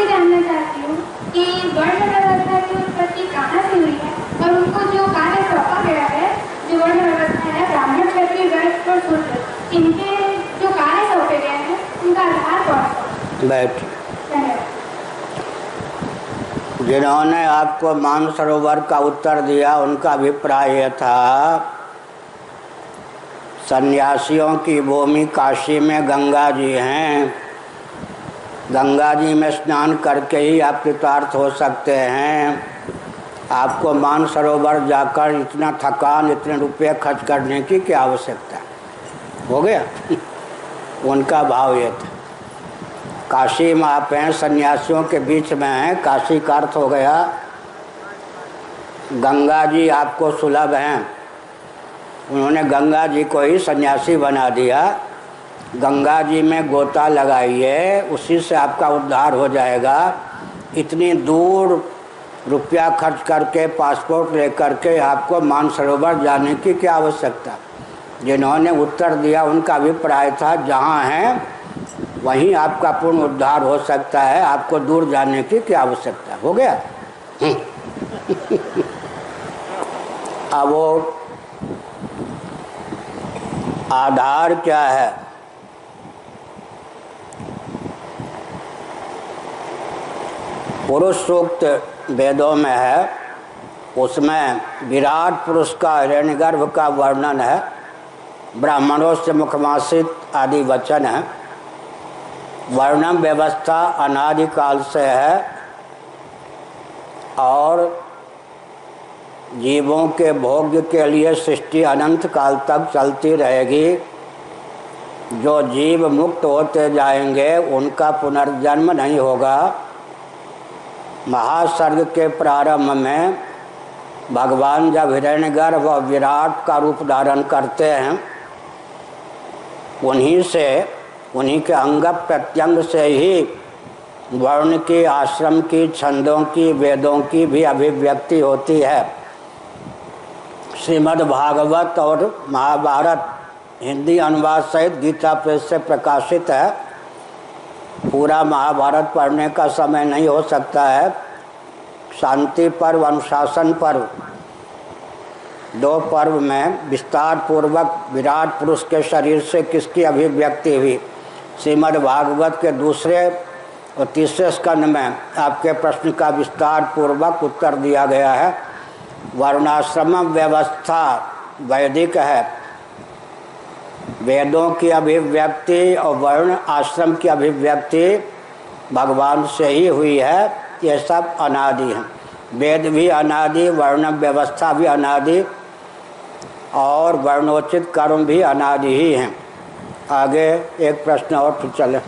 आपसे जानना चाहती हूँ कि वर्ण व्यवस्था की उत्पत्ति कहाँ से हुई है और उनको जो कार्य सौंपा गया है, जो वर्ण व्यवस्था है, ब्राह्मण, क्षत्रिय, वैश्य और शूद्र, इनके जो कार्य सौंपे गए हैं उनका आधार कौन सा? बैठ। जिन्होंने आपको मानसरोवर का उत्तर दिया उनका अभिप्राय यह था, सन्यासियों की भूमि काशी में गंगा जी हैं, गंगा जी में स्नान करके ही आप कृतार्थ हो सकते हैं। आपको मानसरोवर जाकर इतना थकान, इतने रुपये खर्च करने की क्या आवश्यकता हो गया। उनका भाव ये था। काशी में आप हैं, सन्यासियों के बीच में हैं, काशी का अर्थ हो गया गंगा जी आपको सुलभ हैं। उन्होंने गंगा जी को ही सन्यासी बना दिया। गंगा जी में गोता लगाइए, उसी से आपका उद्धार हो जाएगा। इतनी दूर रुपया खर्च करके, पासपोर्ट लेकर के आपको मानसरोवर जाने की क्या आवश्यकता। जिन्होंने उत्तर दिया उनका अभिप्राय था, जहाँ हैं वहीं आपका पूर्ण उद्धार हो सकता है, आपको दूर जाने की क्या आवश्यकता। हो गया। अब वो आधार क्या है? पुरुष सूक्त वेदों में है, उसमें विराट पुरुष का हिरण्यगर्भ का वर्णन है, ब्राह्मणों से मुखमासित आदि वचन है। वर्णम व्यवस्था अनादिकाल से है और जीवों के भोग्य के लिए सृष्टि अनंत काल तक चलती रहेगी। जो जीव मुक्त होते जाएंगे उनका पुनर्जन्म नहीं होगा। महासर्ग के प्रारंभ में भगवान जब हिरण्यगर्भ और विराट का रूप धारण करते हैं, उन्हीं के अंग प्रत्यंग से ही वर्ण की, आश्रम की, छंदों की, वेदों की भी अभिव्यक्ति होती है। श्रीमद् भागवत और महाभारत हिंदी अनुवाद सहित गीता प्रेस से प्रकाशित है। पूरा महाभारत पढ़ने का समय नहीं हो सकता है। शांति पर्व, अनुशासन पर्व, दो पर्व में विस्तार पूर्वक विराट पुरुष के शरीर से किसकी अभिव्यक्ति हुई, श्रीमद् भागवत के दूसरे और तीसरे स्कंद में आपके प्रश्न का विस्तार पूर्वक उत्तर दिया गया है। वर्णाश्रम व्यवस्था वैदिक है। वेदों की अभिव्यक्ति और वर्ण आश्रम की अभिव्यक्ति भगवान से ही हुई है। ये सब अनादि हैं। वेद भी अनादि, वर्ण व्यवस्था भी अनादि और वर्णोचित कर्म भी अनादि ही हैं। आगे एक प्रश्न और फिर चले।